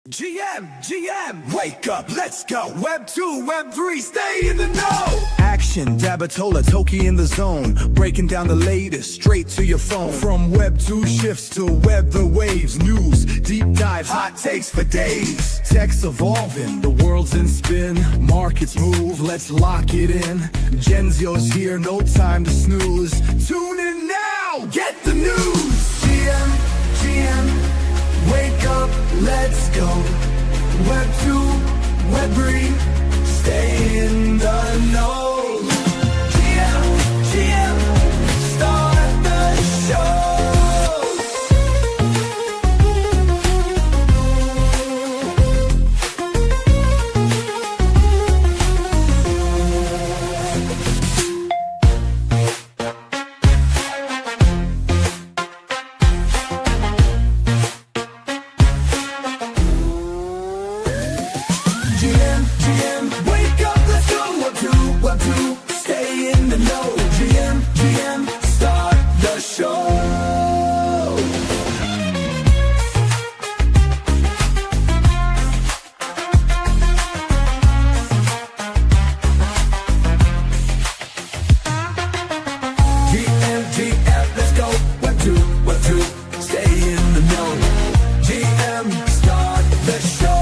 GM, wake up, let's go. Web 2, Web 3, stay in the know. Action, Dabatola, Toki in the zone. Breaking down the latest, straight to your phone. From Web 2 shifts to Web the waves. News, deep dives, hot takes for days. Tech's evolving, the world's in spin. Markets move, let's lock it in. Genzio's here, no time to snooze. Tune in now, get the news. GM. Wake up, let's go. Web 2, Web 3, stay in the know. GM, start the show. GM, wake up, let's go. Web 2, stay in the know. GM, start the show. GM, let's go. Web 2, stay in the know. GM, start the show.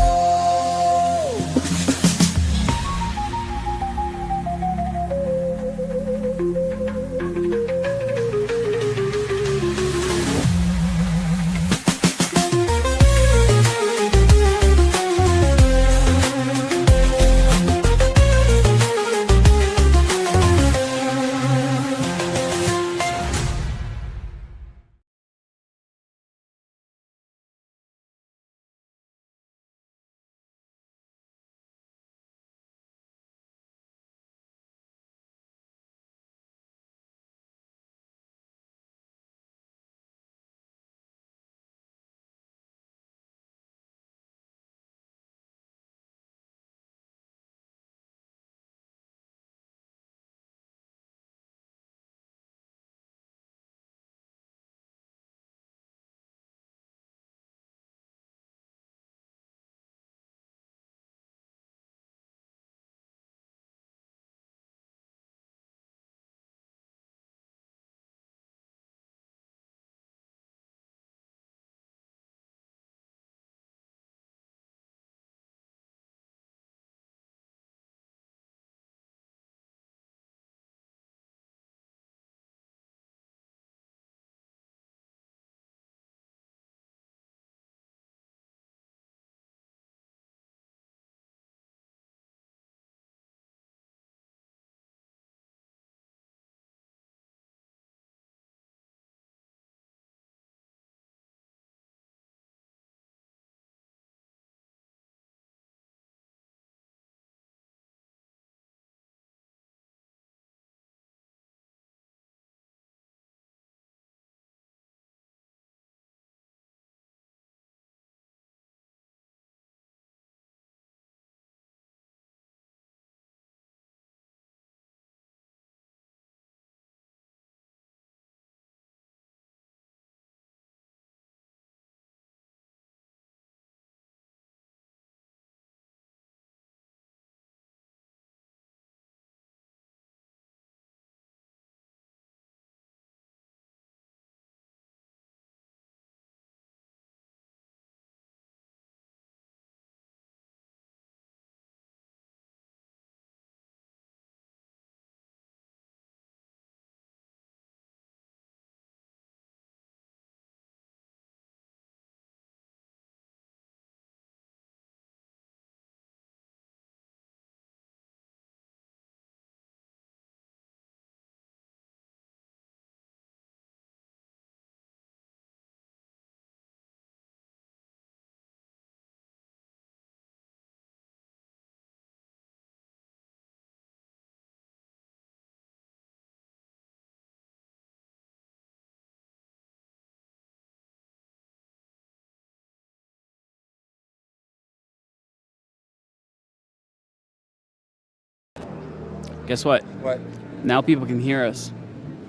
Guess what? What? Now people can hear us.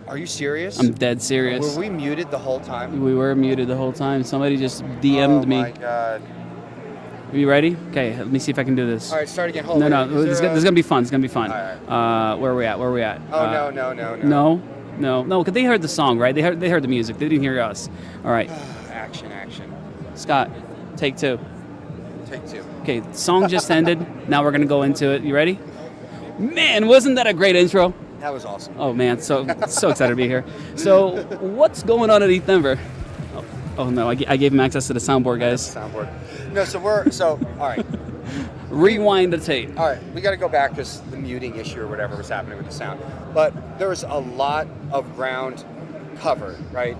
Are you serious? I'm dead serious. Were we muted the whole time? We were muted the whole time. Somebody just DM'd me. Oh my god. Are you ready? Okay, let me see if I can do this. All right, start again. Hold No, on. no, this is gonna be fun. It's gonna be fun. All right. Where are we at? Where are we at? Oh, no. No, because they heard the song, right? They heard the music. They didn't hear us. All right, Action. Scott, take 2. Take 2. Okay, song just ended. Now we're gonna go into it. You ready? Man, wasn't that a great intro? That was awesome. Oh man, so excited to be here. So what's going on at ETH Denver? Oh no, I gave him access to the soundboard, guys. Soundboard. No, all right. Rewind the tape. All right, we got to go back because the muting issue or whatever was happening with the sound. But there was a lot of ground covered, right?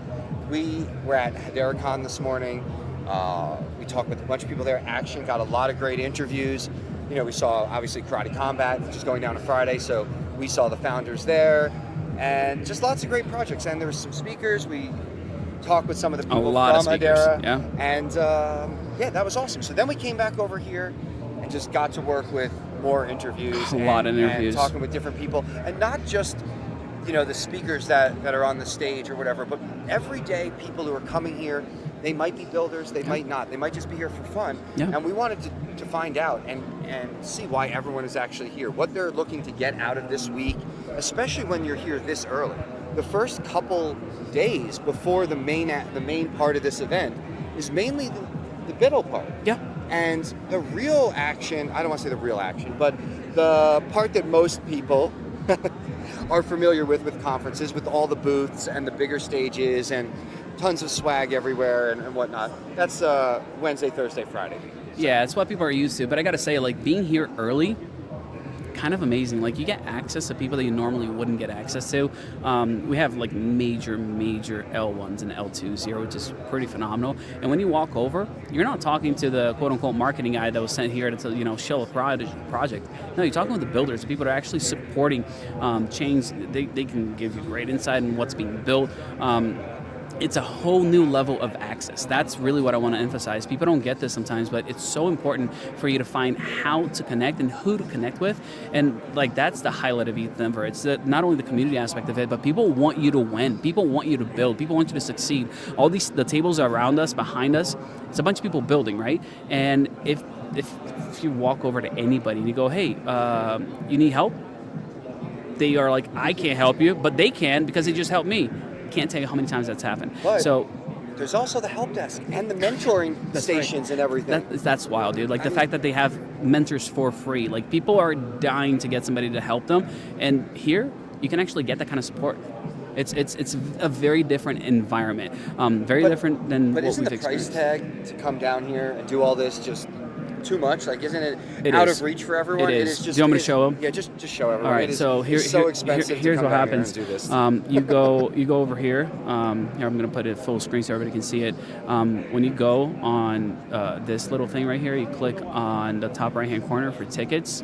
We were at HederaCon this morning. We talked with a bunch of people there. Action got a lot of great interviews. You know, we saw obviously Karate Combat, which is going down on Friday, so we saw the founders there, and just lots of great projects. And there were some speakers. We talked with some of the people from Hedera, yeah. And yeah, that was awesome. So then we came back over here and just got to work with more interviews. A lot of interviews. And talking with different people, and not just the speakers that are on the stage or whatever, but everyday people who are coming here. They might be builders, they might not. They might just be here for fun. Yeah. And we wanted to find out and see why everyone is actually here, what they're looking to get out of this week, especially when you're here this early. The first couple days before the main part of this event is mainly the biddle part. Yeah. And the real action, I don't want to say the real action, but the part that most people are familiar with conferences, with all the booths and the bigger stages and tons of swag everywhere and whatnot. That's Wednesday, Thursday, Friday. Yeah, it's what people are used to. But I got to say, like, being here early, kind of amazing. Like, you get access to people that you normally wouldn't get access to. We have, like, major L1s and L2s here, which is pretty phenomenal. And when you walk over, you're not talking to the quote-unquote marketing guy that was sent here to, show a project. No, you're talking with the builders, the people that are actually supporting chains. They can give you great insight on what's being built. It's a whole new level of access. That's really what I want to emphasize. People don't get this sometimes, but it's so important for you to find how to connect and who to connect with. And like that's the highlight of ETH Denver. It's not only the community aspect of it, but people want you to win. People want you to build. People want you to succeed. All the tables around us, behind us, it's a bunch of people building, right? And if you walk over to anybody and you go, hey, you need help? They are like, I can't help you, but they can because they just helped me. Can't tell you how many times that's happened. But so there's also the help desk and the mentoring stations and everything. That's wild, dude. Like the fact that they have mentors for free. Like people are dying to get somebody to help them, and here you can actually get that kind of support. It's a very different environment, different than what we've experienced. But isn't the price tag to come down here and do all this just too much? Like, isn't it out of reach for everyone? It is. Just, do you want me to show them? Yeah, just show everyone. All right. So here's what happens. Here and do this. You go over here. Here I'm going to put it full screen so everybody can see it. When you go on this little thing right here, you click on the top right hand corner for tickets,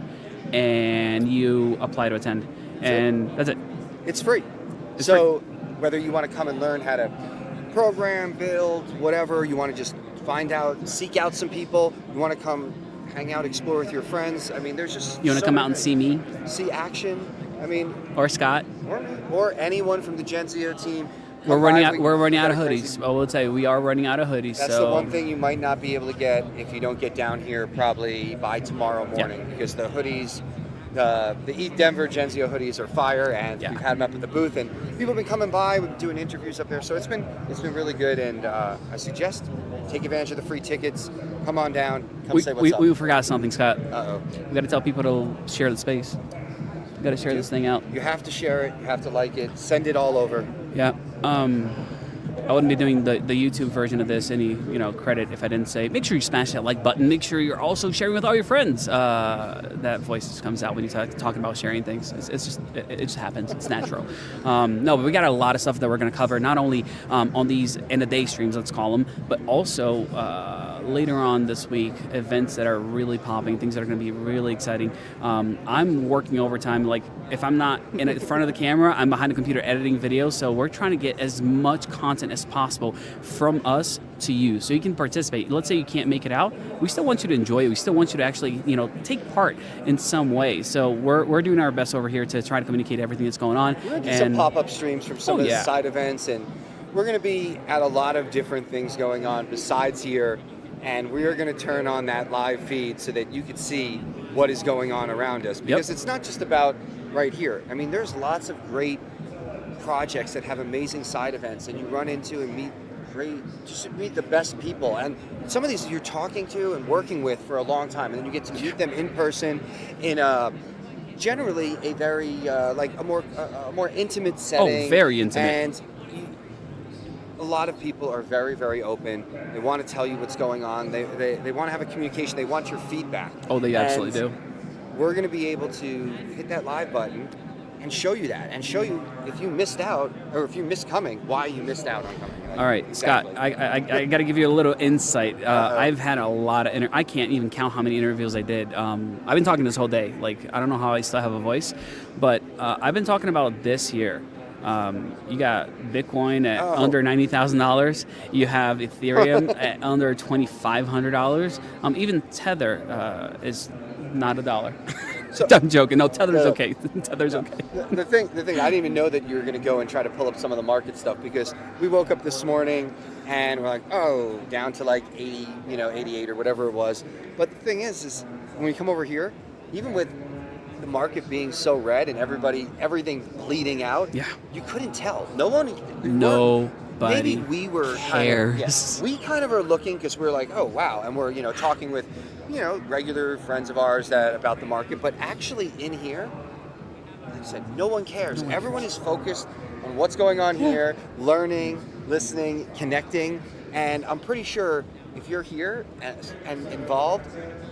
and you apply to attend, and that's it. It's free. It's so whether you want to come and learn how to program, build, whatever, you want to just find out, seek out some people, you want to come hang out, explore with your friends. I mean, there's just you want to come out and see me, see action. I mean, or Scott, or anyone from the Genzio team. We're running out of hoodies. I will tell you, we are running out of hoodies. That's the one thing you might not be able to get if you don't get down here probably by tomorrow morning, because the hoodies, the ETH Denver Genzio hoodies are fire, and we've had them up at the booth, and people have been coming by, we've been doing interviews up there, so it's been really good, and I suggest take advantage of the free tickets. Come on down, say what's up. We forgot something, Scott. Uh-oh. We got to tell people to share the space. We got to share this thing out. You have to share it, you have to like it, send it all over. Yeah. I wouldn't be doing the YouTube version of this any credit if I didn't say make sure you smash that like button. Make sure you're also sharing with all your friends. That voice just comes out when you talking about sharing things. It just happens. It's natural. No, but we got a lot of stuff that we're going to cover, not only on these end of day streams, let's call them, but also later on this week, events that are really popping, things that are going to be really exciting. I'm working overtime. Like if I'm not in front of the camera, I'm behind the computer editing videos. So we're trying to get as much content as possible from us to you, so you can participate. Let's say you can't make it out, we still want you to enjoy it. We still want you to actually, take part in some way. So we're doing our best over here to try to communicate everything that's going on. We're going to do some pop-up streams from some of the side events, and we're going to be at a lot of different things going on besides here. and we are going to turn on that live feed so that you can see what is going on around us. Because it's not just about right here. I mean, there's lots of great projects that have amazing side events, and you run into and meet meet the best people. And some of these you're talking to and working with for a long time, and then you get to meet them in person in generally a very like a more intimate setting. Oh, very intimate. And a lot of people are very, very open. They want to tell you what's going on. They want to have a communication. They want your feedback. Oh, they absolutely do. We're going to be able to hit that live button and show you that, and show you if you missed out, or if you missed coming, why you missed out on coming. Like, all right, exactly. Scott, I got to give you a little insight. I've had a lot of I can't even count how many interviews I did. I've been talking this whole day. Like, I don't know how I still have a voice, but I've been talking about this year. You got Bitcoin at under $90,000. You have Ethereum at under $2,500. Even Tether is not $1. So, I'm joking. No, Tether's okay. Tether's okay. The thing, I didn't even know that you were going to go and try to pull up some of the market stuff, because we woke up this morning and we're like, oh, down to like 80, 88 or whatever it was. But the thing is when we come over here, even with the market being so red and everything bleeding out, you couldn't tell. Nobody maybe we were cares. We kind of are looking because we're like, oh wow, and we're talking with regular friends of ours about the market, but actually in here, like I said, no one cares. Everyone is focused on what's going on here, learning, listening, connecting, and I'm pretty sure if you're here and involved,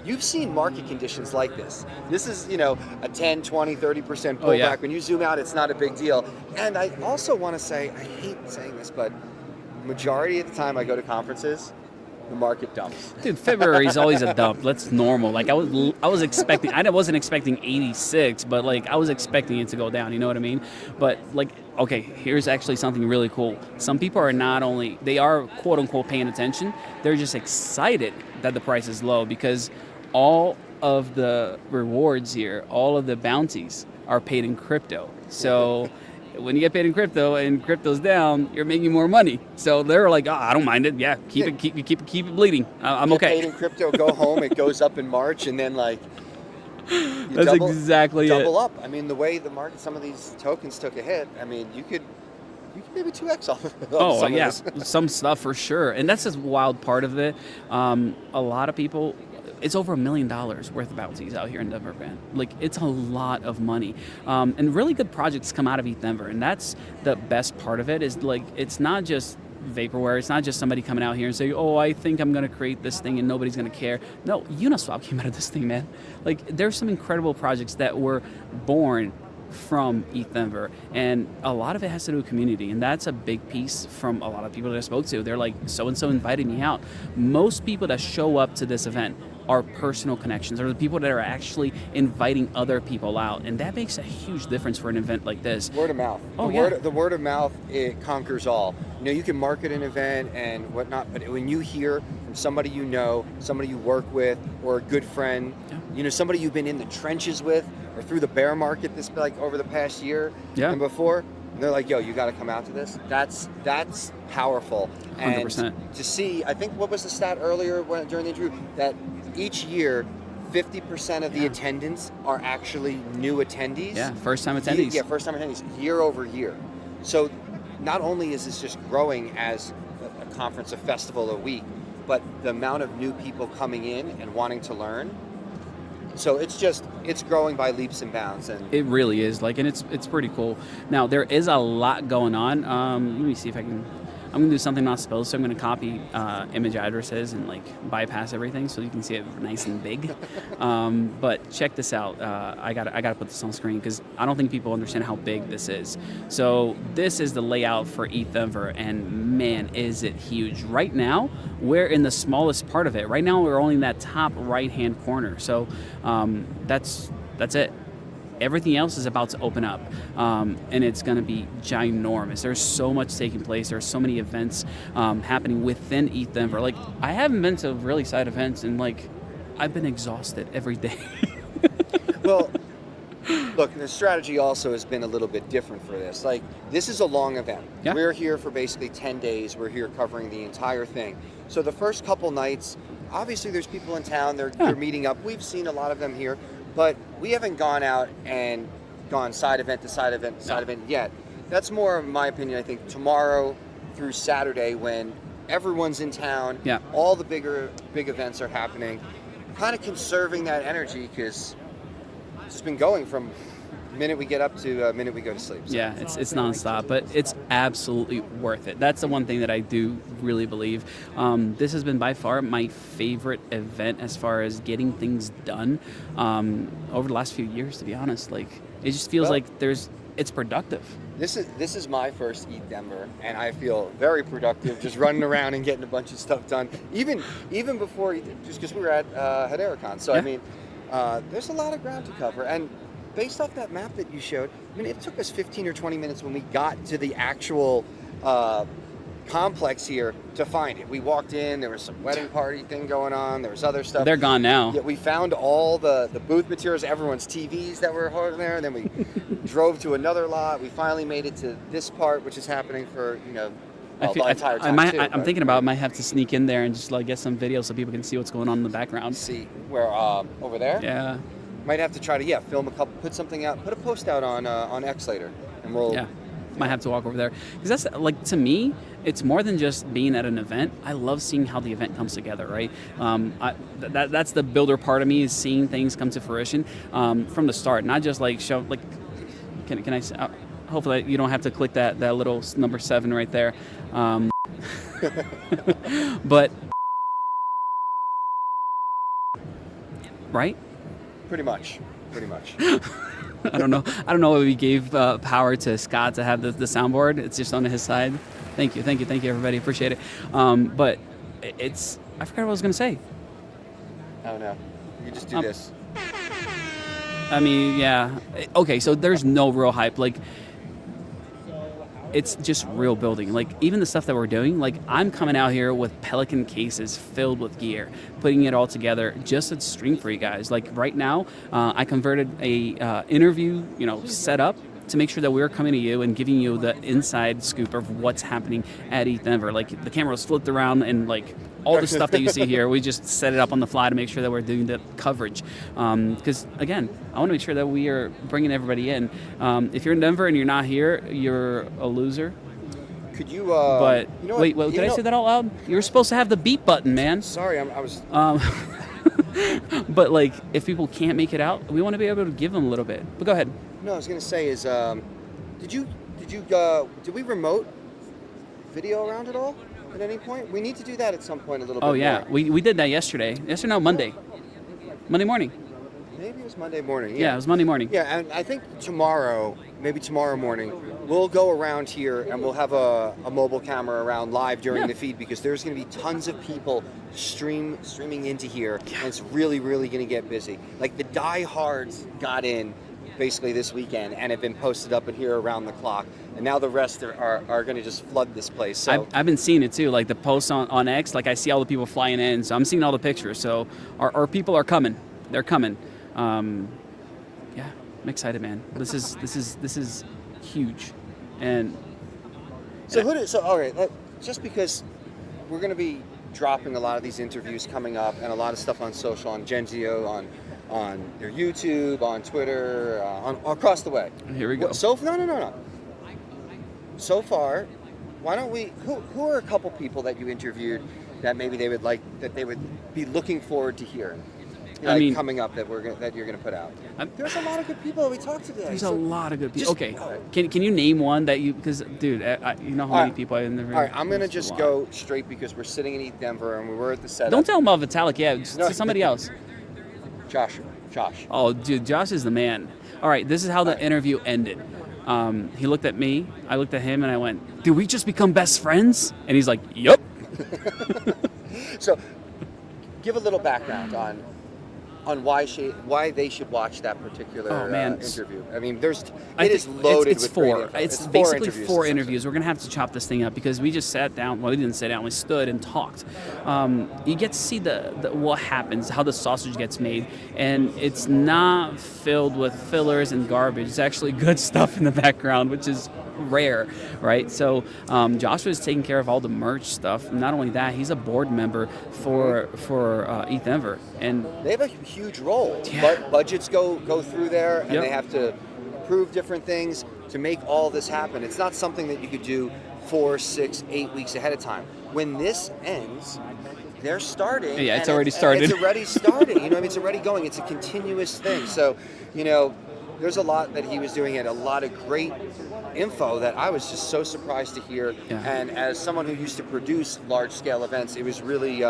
you've seen market conditions like this. This is, a 10, 20, 30% pullback. When you zoom out, it's not a big deal. And I also want to say, I hate saying this, but majority of the time I go to conferences, the market dumps. Dude, February is always a dump. That's normal. Like I was expecting. I wasn't expecting 86, but like I was expecting it to go down. You know what I mean? But like, okay, here's actually something really cool. Some people are they are quote unquote paying attention. They're just excited that the price is low, because all of the rewards here, all of the bounties are paid in crypto. So when you get paid in crypto and crypto's down, you're making more money. So they're like, oh, I don't mind it. Yeah, keep it bleeding. I'm okay. Paid in crypto, go home. It goes up in March, and then like that's exactly double up. I mean, the way the market, some of these tokens took a hit. I mean, you could maybe 2x off of Oh yeah, some stuff for sure. And that's the wild part of it. A lot of people. It's over $1 million worth of bounties out here in Denver, man. Like, it's a lot of money. And really good projects come out of ETH Denver. And that's the best part of it, is like, it's not just vaporware. It's not just somebody coming out here and saying, oh, I think I'm going to create this thing and nobody's going to care. No, Uniswap came out of this thing, man. Like, there's some incredible projects that were born from ETH Denver, and a lot of it has to do with community, and that's a big piece from a lot of people that I spoke to. They're like, so-and-so invited me out. Most people that show up to this event are personal connections, or the people that are actually inviting other people out, and that makes a huge difference for an event like this. Word of mouth. The word of mouth, it conquers all. You can market an event and whatnot, but when you hear from somebody somebody you work with, or a good friend, somebody you've been in the trenches with, or through the bear market over the past year and before, and they're like, yo, you got to come out to this. That's powerful. 100%. And to see, I think, what was the stat earlier during the interview, that each year 50% of the attendants are actually new attendees. Yeah, first-time attendees. Yeah, first-time attendees, year over year. So not only is this just growing as a conference, a festival, a week, but the amount of new people coming in and wanting to learn. So it's growing by leaps and bounds, and it really is. Like, and it's pretty cool. Now there is a lot going on. Let me see if I can. I'm gonna do something not supposed, so I'm gonna copy image addresses and like bypass everything so you can see it nice and big. But check this out. I gotta put this on screen because I don't think people understand how big this is. So this is the layout for ETH Denver, and man, is it huge. Right now, we're in the smallest part of it. Right now, we're only in that top right-hand corner. So that's it. Everything else is about to open up, and it's going to be ginormous. There's so much taking place. There's so many events happening within ETH Denver. Like, I haven't been to really side events, and like, I've been exhausted every day. Well, look, the strategy also has been a little bit different for this. Like, this is a long event. Yeah. We're here for basically 10 days. We're here covering the entire thing. So the first couple nights, obviously there's people in town, they're meeting up. We've seen a lot of them here, but we haven't gone out and gone side event to side event to side event yet. That's more, in my opinion, I think tomorrow through Saturday when everyone's in town, all the big events are happening, kind of conserving that energy because it's been going from minute we get up to minute we go to sleep. So. Yeah, it's nonstop, but it's absolutely worth it. That's the one thing that I do really believe. This has been by far my favorite event as far as getting things done over the last few years, to be honest. Like, it just feels like it's productive. This is my first ETH Denver, and I feel very productive just running around and getting a bunch of stuff done. Even before, just because we were at HederaCon. So I mean, there's a lot of ground to cover, and based off that map that you showed, I mean, it took us 15 or 20 minutes when we got to the actual complex here to find it. We walked in, there was some wedding party thing going on, there was other stuff. They're gone now. Yeah, we found all the booth materials, everyone's TVs that were holding there, and then we drove to another lot. We finally made it to this part, which is happening for, the entire time I'm thinking about, I might have to sneak in there and just like get some video so people can see what's going on in the background. See, where, over there? Yeah. Might have to try to, film a couple, put something out, put a post out on X later, and we'll... Yeah. Might have to walk over there because that's like, to me, it's more than just being at an event. I love seeing how the event comes together, right? That's the builder part of me, is seeing things come to fruition from the start, not just like show like. Can I? Hopefully you don't have to click that little number 7 right there. But right? Pretty much. I don't know why we gave power to Scott to have the soundboard. It's just on his side. Thank you, everybody. Appreciate it. But I forgot what I was going to say. Oh, no. You just do this. I mean, yeah. Okay, so there's no real hype. Like, it's just real building. Like, even the stuff that we're doing, like, I'm coming out here with Pelican cases filled with gear, putting it all together just to stream for you guys. Like, right now, I converted a interview, setup to make sure that we're coming to you and giving you the inside scoop of what's happening at ETH Denver. Like, the camera was flipped around and, like, all the stuff that you see here, we just set it up on the fly to make sure that we're doing the coverage. Because, again, I want to make sure that we are bringing everybody in. If you're in Denver and you're not here, you're a loser. Could you... but, wait, did I say that out loud? You were supposed to have the beep button, man. Sorry, I was... But, like, if people can't make it out, we want to be able to give them a little bit. But go ahead. No, I was going to say is, did we remote video around at all at any point? We need to do that at some point a little bit more. Oh, yeah. We did that yesterday. Monday. Monday morning. Maybe it was Monday morning. Yeah, it was Monday morning. Yeah, and I think tomorrow morning, we'll go around here and we'll have a mobile camera around live during the feed because there's going to be tons of people streaming into here, and it's really, really going to get busy. Like, the diehards got in basically this weekend and have been posted up in here around the clock, and now the rest are going to just flood this place. So I've been seeing it too, like the posts on X, like I see all the people flying in, so I'm seeing all the pictures. So our people are coming. They're coming. Yeah, I'm excited, man. This is huge. And all right, just because we're going to be dropping a lot of these interviews coming up and a lot of stuff on social, on Genzio, on their YouTube, on Twitter, across the way. Here we go. No. So far, why don't we? Who are a couple people that you interviewed that maybe they would be looking forward to hearing? Coming up that you're going to put out. There's a lot of good people that we talked to today. There's a lot of good people. Okay, can you name one that you? Because dude, you know how many people I interviewed. All right, I'm going to just go straight because we're sitting in ETH Denver and we were at the setup. Don't tell them about Vitalik yet. Just somebody else. Josh. Oh, dude, Josh is the man. All right, this is how the interview ended. He looked at me, I looked at him, and I went, "Did we just become best friends?" And he's like, "Yup." So, give a little background on on why they should watch that particular interview. I mean, it is loaded with great info. It's basically four interviews. We're going to have to chop this thing up because we just sat down. Well, we didn't sit down. We stood and talked. You get to see the what happens, how the sausage gets made, and it's not filled with fillers and garbage. It's actually good stuff in the background, which is rare, right? So Joshua is taking care of all the merch stuff. Not only that, he's a board member for ETH Denver, and they have a huge role. But budgets go through there, and they have to approve different things to make all this happen. It's not something that you could do 4, 6, 8 weeks ahead of time. When this ends, they're starting. Yeah, it's already started. It's already starting. You know, I mean, it's already going. It's a continuous thing. So, you know, there's a lot that he was doing and a lot of great info that I was just so surprised to hear. Yeah. And as someone who used to produce large-scale events, it was really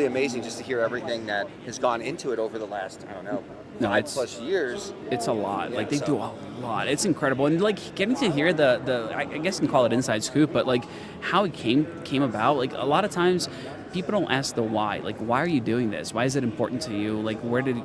amazing just to hear everything that has gone into it over the last, I don't know, 5+ years. It's a lot. Like, they do a lot. It's incredible. And, like, getting to hear the I guess you can call it inside scoop, but, like, how it came about. Like, a lot of times people don't ask the why. Like, why are you doing this? Why is it important to you? Like, where did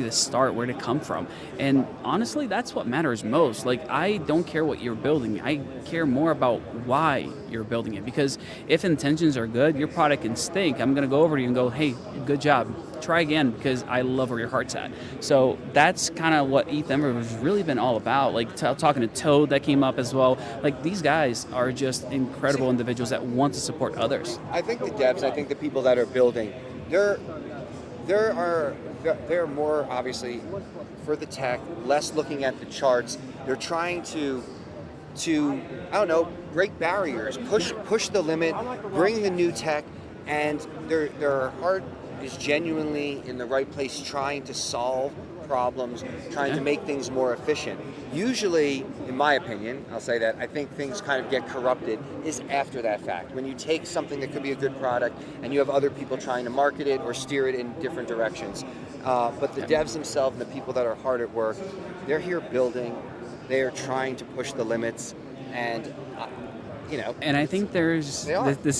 it start? Where did it come from? And honestly, that's what matters most. Like, I don't care what you're building. I care more about why you're building it. Because if intentions are good, your product can stink. I'm going to go over to you and go, hey, good job. Try again, because I love where your heart's at. So that's kind of what ETH Denver has really been all about. Like, talking to Toad, that came up as well. Like, these guys are just incredible individuals that want to support others. I think the devs, I think the people that are building, they're more obviously for the tech, less looking at the charts. They're trying to I don't know, break barriers, push the limit, bring the new tech, and their heart is genuinely in the right place, trying to solve problems, trying to make things more efficient. Usually, in my opinion, I'll say that, I think things kind of get corrupted is after that fact. When you take something that could be a good product and you have other people trying to market it or steer it in different directions. But the devs themselves and the people that are hard at work, they're here building, they are trying to push the limits, and you know. And I think this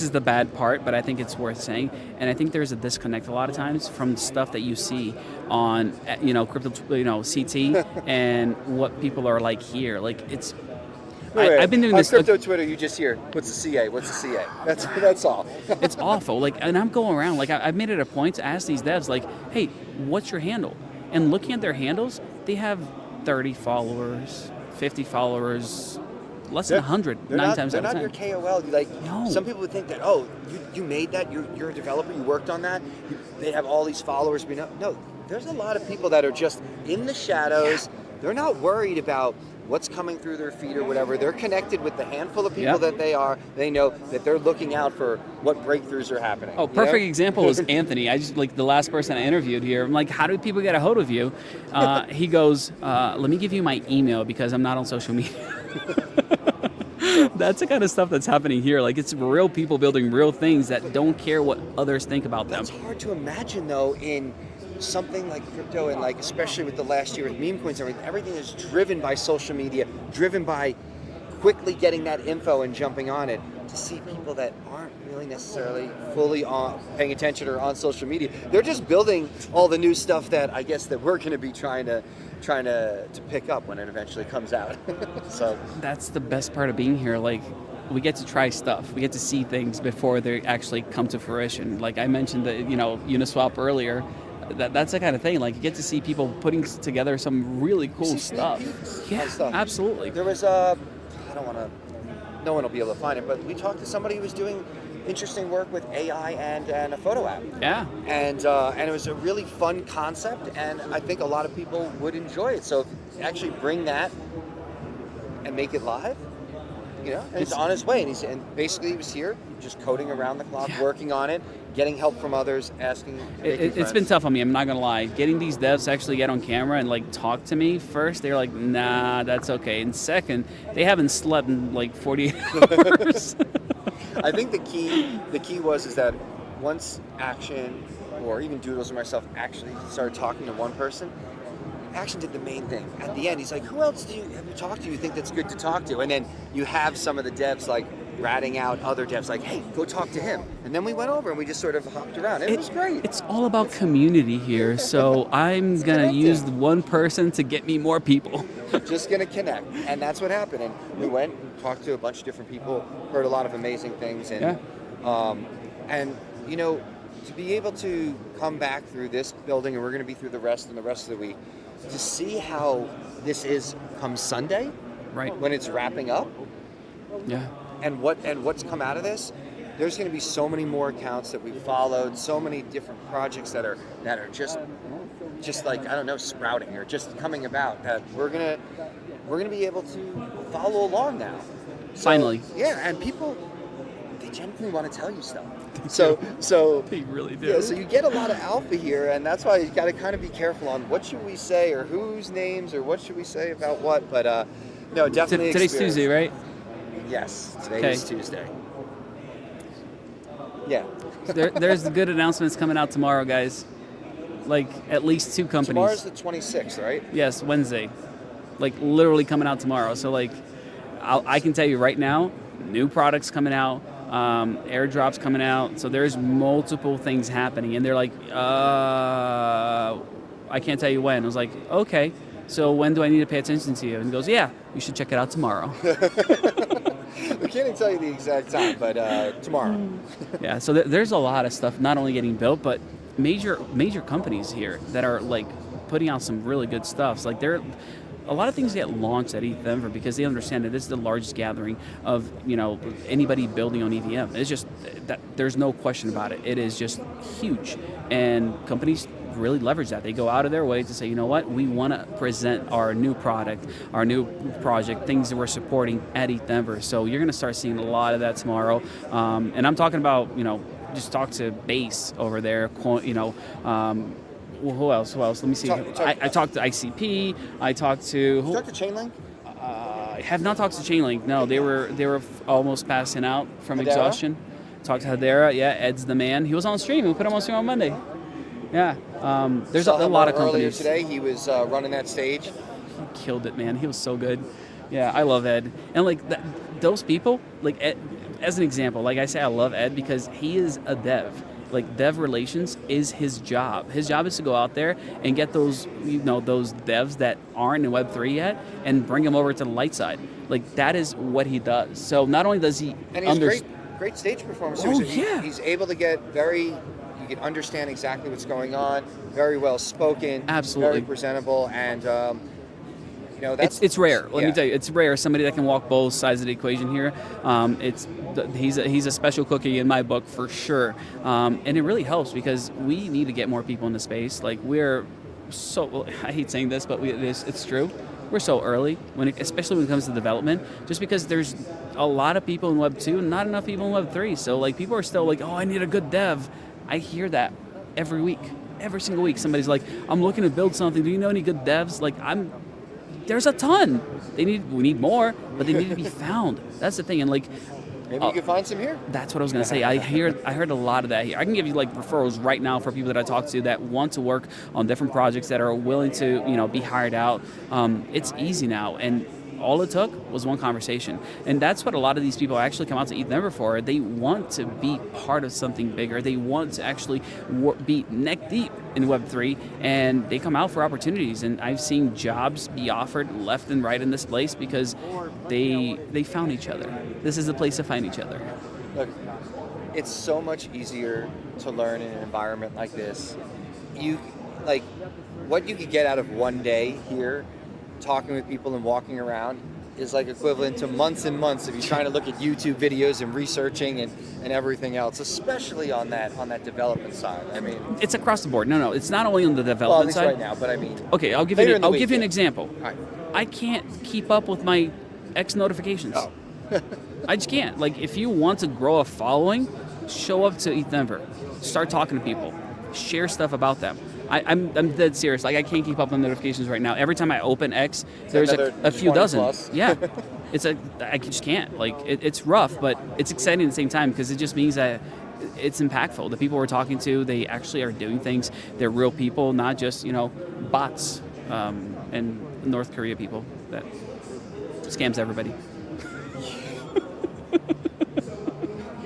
is the bad part, but I think it's worth saying. And I think there's a disconnect a lot of times from stuff that you see on, crypto, CT and what people are like here. Like, it's. I've been doing this. On crypto Twitter, you just hear, "What's the CA? What's the CA?" That's all. It's awful. Like, and I'm going around. Like, I've made it a point to ask these devs, like, "Hey, what's your handle?" And looking at their handles, they have 30 followers, 50 followers. Less than 100, 9 times out of 10. They're not your KOL. No. Some people would think that, you made that, you're a developer, you worked on that, they have all these followers. No, there's a lot of people that are just in the shadows. They're not worried about what's coming through their feed or whatever. They're connected with the handful of people that they know that they're looking out for what breakthroughs are happening. Oh, perfect example is Anthony. I just, like, the last person I interviewed here, I'm like, how do people get a hold of you? He goes, let me give you my email because I'm not on social media. That's the kind of stuff that's happening here. Like, it's real people building real things that don't care what others think about them. That's hard to imagine, though, in something like crypto, and like especially with the last year with meme coins and everything is driven by social media, driven by quickly getting that info and jumping on it. To see people that aren't really necessarily fully paying attention or on social media, they're just building all the new stuff that I guess that we're going to be trying to pick up when it eventually comes out. So that's the best part of being here. Like, we get to try stuff. We get to see things before they actually come to fruition. Like I mentioned the Uniswap earlier. That's the kind of thing. Like, you get to see people putting together some really cool stuff. Yeah, absolutely. There was no one will be able to find it, but we talked to somebody who was doing interesting work with AI and a photo app. Yeah. And it was a really fun concept, and I think a lot of people would enjoy it. So actually bring that and make it live, and it's on his way. And basically he was here, just coding around the clock, working on it, getting help from others, asking. It's been tough on me, I'm not gonna lie. Getting these devs to actually get on camera and like talk to me first, they're like, nah, that's okay. And second, they haven't slept in like 48 hours. I think the key was that once Action or even Doodles or myself actually started talking to one person, Action did the main thing. At the end, he's like, who else have you talked to you think that's good to talk to? And then you have some of the devs like ratting out other devs like, hey, go talk to him. And then we went over and we just sort of hopped around. It was great. It's all about community here, so I'm going to use one person to get me more people. Just going to connect. And that's what happened. And we went and talked to a bunch of different people, heard a lot of amazing things. And, and you know, to be able to come back through this building, and we're going to be through the rest of the week, to see how this is come Sunday, right, when it's wrapping up, and what's come out of this. There's going to be so many more accounts that we've followed, so many different projects that are just like, I don't know, sprouting or just coming about, that we're gonna be able to follow along now. So, finally, and people, they genuinely want to tell you stuff. So they really do. Yeah, so you get a lot of alpha here, and that's why you got to kind of be careful on what should we say, or whose names, or what should we say about what. But no, definitely. Today's Tuesday, right? Yes, today is Tuesday. Yeah. There's good announcements coming out tomorrow, guys. Like at least 2 companies. Tomorrow's the 26th, right? Yes, Wednesday. Like literally coming out tomorrow. So like, I can tell you right now, new products coming out. Airdrops coming out, so there's multiple things happening, and they're like, I can't tell you when. I was like, okay, so when do I need to pay attention to you? And he goes, yeah, you should check it out tomorrow. We can't even tell you the exact time, but tomorrow. Yeah, so there's a lot of stuff not only getting built, but major companies here that are like putting out some really good stuff. So, like a lot of things get launched at ETH Denver because they understand that this is the largest gathering of, you know, anybody building on EVM. It's just that there's no question about it. It is just huge, and companies really leverage that. They go out of their way to say, you know what, we want to present our new product, our new project, things that we're supporting at ETH Denver. So you're going to start seeing a lot of that tomorrow. And I'm talking about, you know, just talk to Base over there, you know. Well, who else? Let me see. I talked to ICP. I talked to... You talked to Chainlink? I have not talked to Chainlink. No, they were almost passing out from exhaustion. Talked to Hedera. Yeah, Ed's the man. He was on stream. We put him on stream on Monday. Yeah. There's a lot of companies. Earlier today, he was running that stage. He killed it, man. He was so good. Yeah, I love Ed. And like those people, like Ed, as an example, like I say, I love Ed because he is a dev. Like dev relations is his job. His job is to go out there and get those, you know, those devs that aren't in Web3 yet and bring them over to the light side. Like that is what he does. So not only does he great stage performance. Oh, yeah. He's able to get you can understand exactly what's going on, very well spoken, absolutely very presentable, and you know, it's rare. Let me tell you, it's rare. Somebody that can walk both sides of the equation here. He's a special cookie in my book for sure. And it really helps because we need to get more people in the space. Like we're so, I hate saying this, but it's true. We're so early, especially when it comes to development, just because there's a lot of people in Web 2 and not enough people in Web 3. So like people are still like, oh, I need a good dev. I hear that every week. Every single week, somebody's like, I'm looking to build something. Do you know any good devs? Like there's a ton. We need more, but they need to be found. That's the thing. And like, maybe you can find some here. That's what I was going to say. I heard a lot of that here. I can give you like referrals right now for people that I talk to that want to work on different projects that are willing to, you know, be hired out. It's easy now, and all it took was one conversation. And that's what a lot of these people actually come out to ETH Denver for. They want to be part of something bigger. They want to actually be neck deep in Web3, and they come out for opportunities. And I've seen jobs be offered left and right in this place because they found each other. This is the place to find each other. Look, it's so much easier to learn in an environment like this. What you could get out of one day here, talking with people and walking around, is like equivalent to months and months if you're trying to look at YouTube videos and researching and everything else, especially on that development side. I mean, it's across the board. No, it's not only on the development side. Right now, but I mean, okay, I'll give you an example. Right. I can't keep up with my X notifications. Oh. I just can't. Like, if you want to grow a following, show up to ETH Denver, start talking to people, share stuff about them. I'm dead serious. Like, I can't keep up on notifications right now. Every time I open X, there's a few dozen. Plus. Yeah, I just can't. Like, it's rough, but it's exciting at the same time because it just means that it's impactful. The people we're talking to, they actually are doing things. They're real people, not just, you know, bots and North Korea people that scams everybody.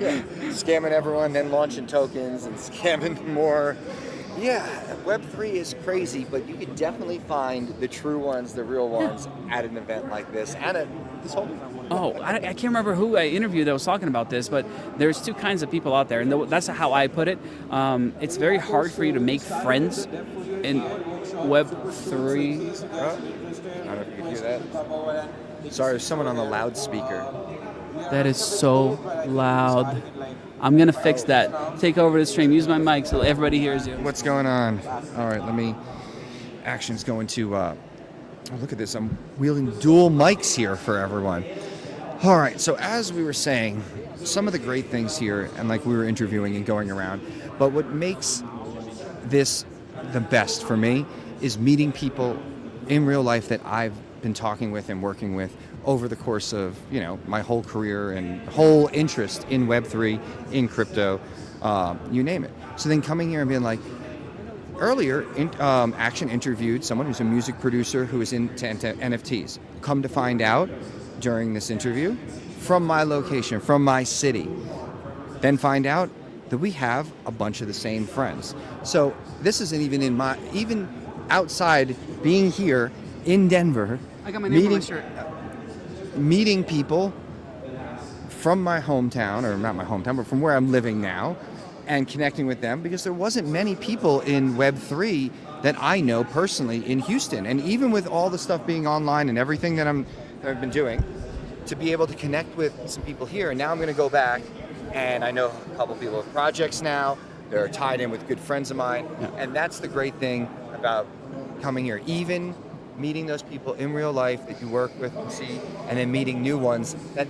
Scamming everyone, then launching tokens and scamming more. Yeah, Web3 is crazy, but you can definitely find the true ones, the real ones, at an event like this and at this whole. Oh, I can't remember who I interviewed that was talking about this, but there's two kinds of people out there, and that's how I put it. It's very hard for you to make friends in Web3. I don't know if you can hear that. Sorry, there's someone on the loudspeaker. That is so loud. I'm going to fix that. Take over the stream. Use my mic so everybody hears you. What's going on? All right, Action's going to, look at this. I'm wheeling dual mics here for everyone. All right, so as we were saying, some of the great things here, and like we were interviewing and going around, but what makes this the best for me is meeting people in real life that I've been talking with and working with over the course of, my whole career and whole interest in Web3, in crypto, you name it. So then coming here and being like, earlier, Action interviewed someone who's a music producer who is into NFTs. Come to find out during this interview, from my location, from my city, then find out that we have a bunch of the same friends. So this isn't even outside being here in Denver, I got my name on my shirt. Meeting people from my hometown, or not my hometown, but from where I'm living now, and connecting with them, because there wasn't many people in Web3 that I know personally in Houston. And even with all the stuff being online and everything that I've been doing, to be able to connect with some people here. And now I'm going to go back, and I know a couple people with projects now. They're tied in with good friends of mine. Yeah. And that's the great thing about coming here. Even meeting those people in real life that you work with and see, and then meeting new ones that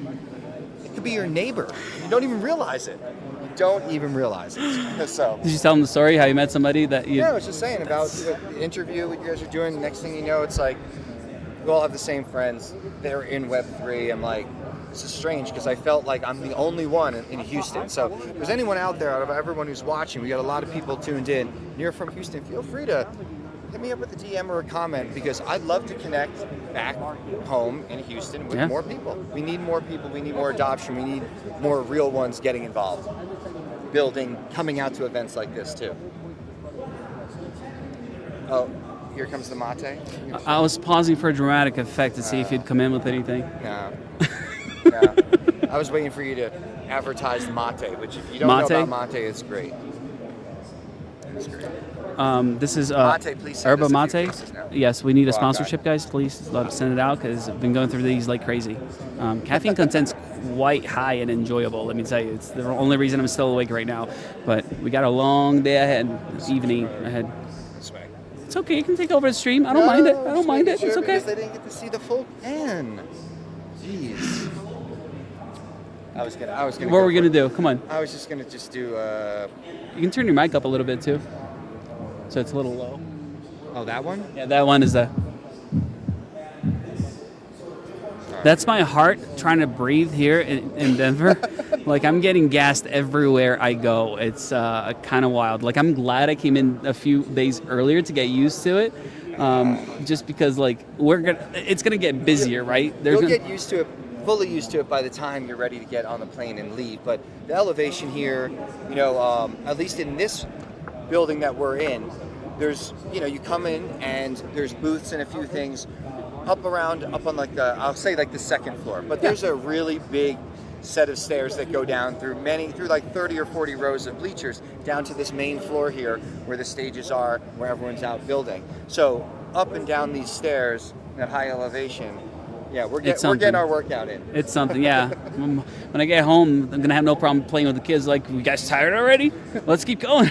it could be your neighbor. You don't even realize it. So did you tell them the story how you met somebody that you? Yeah, I was just saying about the interview what you guys are doing. The next thing you know, it's like we all have the same friends. They're in Web3. I'm like, this is strange because I felt like I'm the only one in Houston. So if there's anyone out there, out of everyone who's watching, we got a lot of people tuned in. And you're from Houston, feel free to hit me up with a DM or a comment, because I'd love to connect back home in Houston with more people. We need more people. We need more adoption. We need more real ones getting involved, building, coming out to events like this too. Oh, here comes the mate. I was pausing for a dramatic effect to see if you'd come in with anything. No. I was waiting for you to advertise mate, which if you don't know about mate, it's great. It's great. This is Mate, please Herba Mate. Yes, we need a sponsorship, guys. Please send it out, because I've been going through these like crazy. Caffeine content's quite high and enjoyable, let me tell you. It's the only reason I'm still awake right now. But we got a long day ahead, evening ahead. It's okay, you can take over the stream. I don't mind it. I don't mind it. It's okay. Because they didn't get to see the full pan. Jeez. I was gonna. What are we gonna do? Come on. I was just gonna do. You can turn your mic up a little bit too, so it's a little low. Oh, that one? Yeah, that one is the. That's my heart trying to breathe here in Denver. Like, I'm getting gassed everywhere I go. It's kind of wild. Like, I'm glad I came in a few days earlier to get used to it. Just because, like, it's gonna get busier, right? You'll get used to it, fully used to it by the time you're ready to get on the plane and leave. But the elevation here, at least in this building that we're in, there's, you come in and there's booths and a few things up on like I'll say like the second floor. But there's a really big set of stairs that go down through like 30 or 40 rows of bleachers down to this main floor here where the stages are, where everyone's out building. So up and down these stairs at high elevation, we're getting our workout in. It's something, yeah. When I get home, I'm gonna have no problem playing with the kids. Like, you guys tired already? Let's keep going.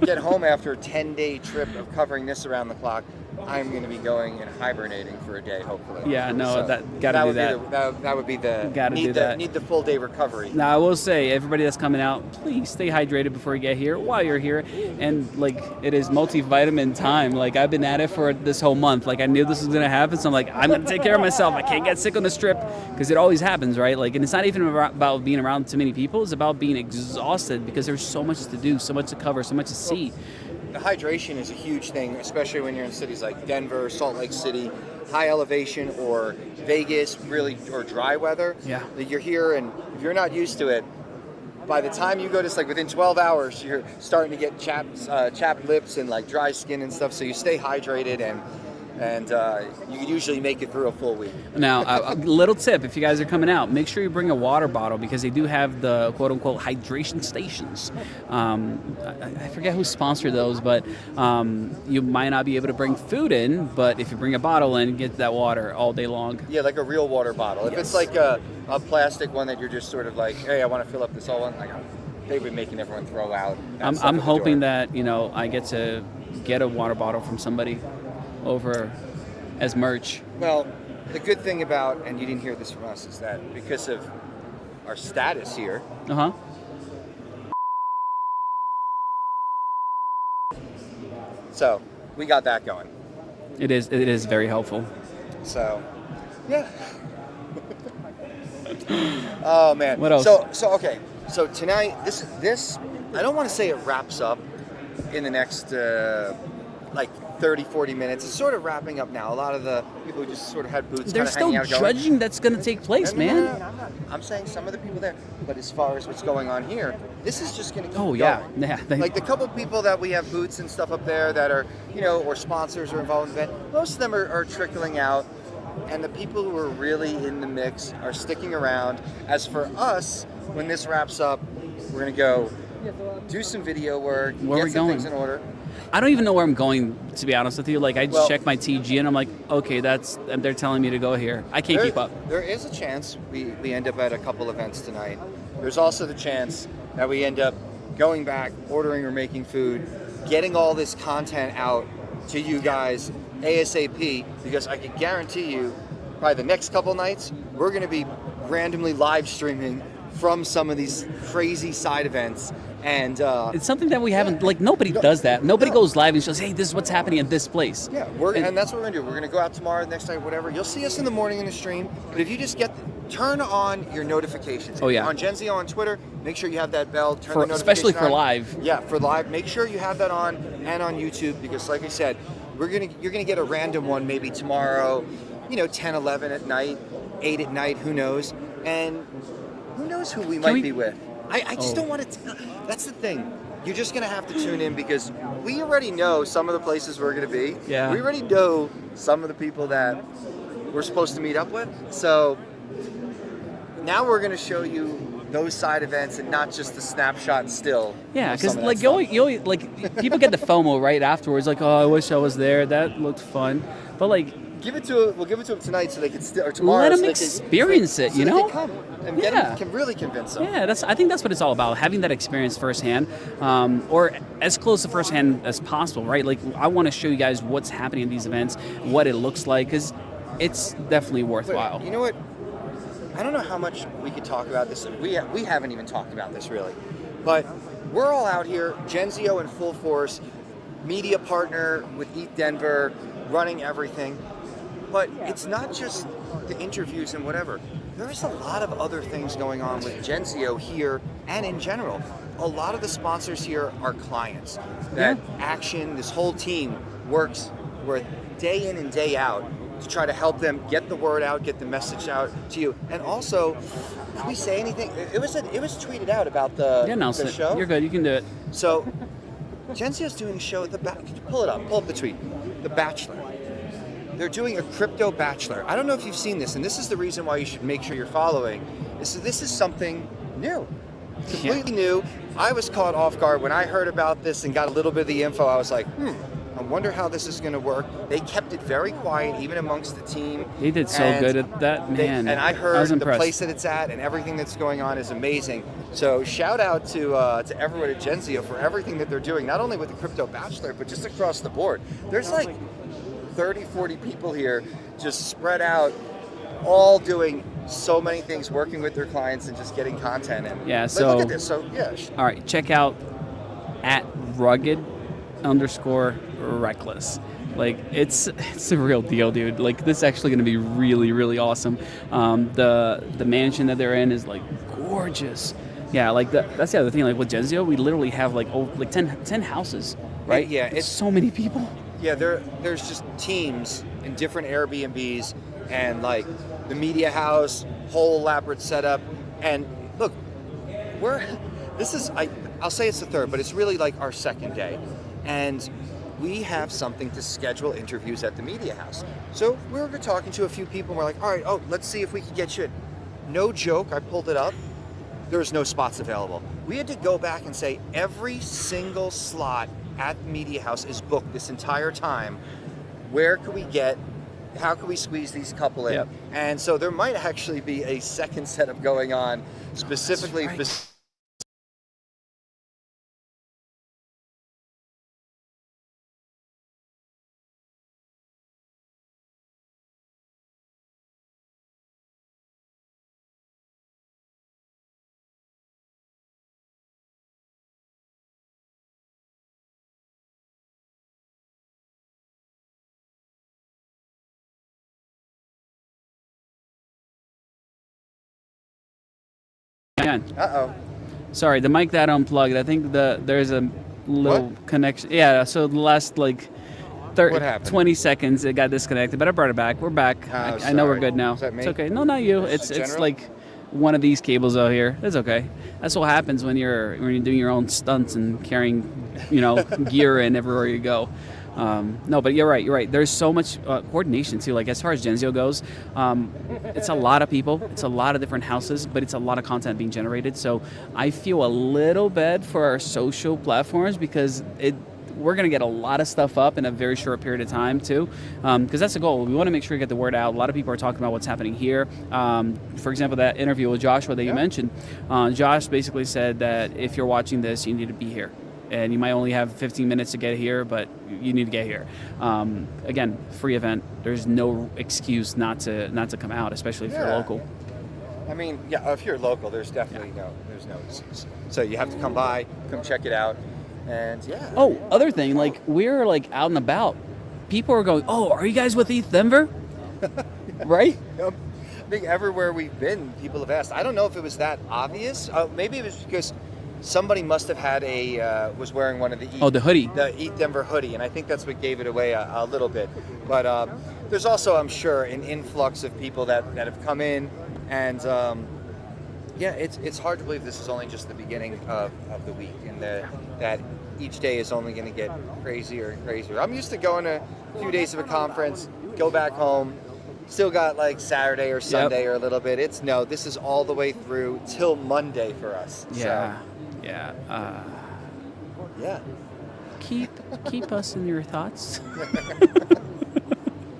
Get home after a 10-day trip of covering this around the clock. I'm going to be going and hibernating for a day, hopefully. Yeah, no, so that would be the need the full day recovery. Now, I will say, everybody that's coming out, please stay hydrated before you get here, while you're here, and like, it is multivitamin time. Like, I've been at it for this whole month. Like, I knew this was going to happen, so I'm like, I'm going to take care of myself. I can't get sick on the strip, because it always happens, right? Like, and it's not even about being around too many people. It's about being exhausted, because there's so much to do, so much to cover, so much to see. The hydration is a huge thing, especially when you're in cities like Denver, Salt Lake City, high elevation, or Vegas, or dry weather. Yeah. Like, you're here, and if you're not used to it, by the time you go to like within 12 hours, you're starting to get chapped lips and like dry skin and stuff. So you stay hydrated and you usually make it through a full week. Now, a little tip, if you guys are coming out, make sure you bring a water bottle because they do have the quote-unquote hydration stations. I forget who sponsored those, but you might not be able to bring food in, but if you bring a bottle in, get that water all day long. Yeah, like a real water bottle. If it's like a plastic one that you're just sort of like, hey, I want to fill up this whole one, like they've been making everyone throw out. I'm hoping that, I get to get a water bottle from somebody over as merch. Well, the good thing about, and you didn't hear this from us, is that because of our status here, so we got that going. It is very helpful. So, yeah. Oh man. What else? So okay. So tonight, this I don't want to say it wraps up in the next like 30, 40 minutes. It's sort of wrapping up now. A lot of the people who just sort of had boots There's kind of still hanging out judging that's going to take place, man. No, I'm saying some of the people there. But as far as what's going on here, this is just going to keep going. Yeah. Like the couple people that we have boots and stuff up there that are, or sponsors or involved in the event, most of them are trickling out. And the people who are really in the mix are sticking around. As for us, when this wraps up, we're going to go do some video work, get some things in order. I don't even know where I'm going, to be honest with you. Like, I just check my TG and I'm like, okay, they're telling me to go here. I can't keep up. There is a chance we end up at a couple events tonight. There's also the chance that we end up going back, ordering or making food, getting all this content out to you guys ASAP, because I can guarantee you, probably the next couple nights, we're going to be randomly live streaming from some of these crazy side events. And it's something that we haven't, like, nobody does that. Nobody goes live and says, hey, this is what's happening at this place. Yeah, and that's what we're going to do. We're going to go out tomorrow, next night, whatever. You'll see us in the morning in the stream, but if you just turn on your notifications. Oh, yeah. On Genzio on Twitter, make sure you have that bell, turn the notification especially for on. live. Yeah, for live. Make sure you have that on, and on YouTube, because like I said, you're going to get a random one maybe tomorrow, 10, 11 at night, 8 at night, who knows. And who knows who we might be with. I just don't want to that's the thing. You're just going to have to tune in, because we already know some of the places we're going to be. Yeah. We already know some of the people that we're supposed to meet up with. So now we're going to show you those side events and not just the snapshot still. Yeah, because like you always, like people get the FOMO right afterwards, like, oh, I wish I was there. That looked fun. But like, we'll give it to them tonight so they can or tomorrow. Let them experience it, They can come and can really convince them. Yeah, I think that's what it's all about, having that experience firsthand, or as close to firsthand as possible, right? Like, I want to show you guys what's happening at these events, what it looks like, because it's definitely worthwhile. But you know what? I don't know how much we could talk about this. We haven't even talked about this really, but we're all out here, Genzio in full force, media partner with ETH Denver, running everything. But it's not just the interviews and whatever. There's a lot of other things going on with Genzio here and in general. A lot of the sponsors here are clients. That Action, this whole team works day in and day out to try to help them get the word out, get the message out to you. And also, can we say anything? It was tweeted out about the show. You're good. You can do it. So, Genzio's doing a show at the back. Pull up the tweet. The Bachelor. They're doing a crypto bachelor. I don't know if you've seen this, and this is the reason why you should make sure you're following. This is something new, completely new. I was caught off guard when I heard about this and got a little bit of the info. I was like, I wonder how this is going to work. They kept it very quiet, even amongst the team. He did so good at that, man. And I heard the place that it's at and everything that's going on is amazing. So shout out to everyone at Genzio for everything that they're doing, not only with the crypto bachelor, but just across the board. There's like 30, 40 people here just spread out, all doing so many things, working with their clients and just getting content. And look at this. So all right, check out at rugged_reckless. Like, it's a real deal, dude. Like, this is actually going to be really, really awesome. The mansion that they're in is like gorgeous. Yeah, like that's the other thing. Like with Genzio, we literally have like 10 houses, right? Yeah, it's so many people. Yeah, there's just teams in different Airbnbs and like the media house, whole elaborate setup. And look, This is, I'll say it's the third, but it's really like our second day. And we have something to schedule interviews at the media house. So we were talking to a few people and we're like, all right, let's see if we can get you in. No joke, I pulled it up. There's no spots available. We had to go back and say every single slot at the media house is booked this entire time. Where can we get, how can we squeeze these couple in? Yep. And so there might actually be a second setup going on specifically That's right. for Uh-oh. Sorry, the mic that unplugged. I think there's a little connection. Yeah, so the last like What happened? 20 seconds it got disconnected, but I brought it back. We're back. I know we're sorry. good now. Is that me? It's okay. No, not you. It's General? like one of these cables out here. It's okay. That's what happens when you're doing your own stunts and carrying, gear in everywhere you go. No, but you're right. There's so much coordination too. Like as far as Genzio goes, it's a lot of people, it's a lot of different houses, but it's a lot of content being generated. So I feel a little bad for our social platforms because we're going to get a lot of stuff up in a very short period of time too, because that's the goal. We want to make sure we get the word out. A lot of people are talking about what's happening here. For example, that interview with Joshua that you mentioned, Josh basically said that if you're watching this, you need to be here. And you might only have 15 minutes to get here, but you need to get here. Again, free event. There's no excuse not to come out, especially if you're local. I mean, if you're local, there's definitely there's no excuse. So you have to come by, come check it out, and Oh, other thing, like we're like out and about. People are going, "Oh, are you guys with ETH Denver?" Right? I think everywhere we've been, people have asked. I don't know if it was that obvious. Maybe it was because somebody must have had was wearing one of the the hoodie. The ETH Denver hoodie, and I think that's what gave it away a little bit. But there's also, I'm sure, an influx of people that have come in, and it's hard to believe this is only just the beginning of the week, and that each day is only going to get crazier and crazier. I'm used to going to a few days of a conference, go back home, still got like Saturday or Sunday or a little bit. This is all the way through till Monday for us. Yeah. So. Yeah. Keep us in your thoughts.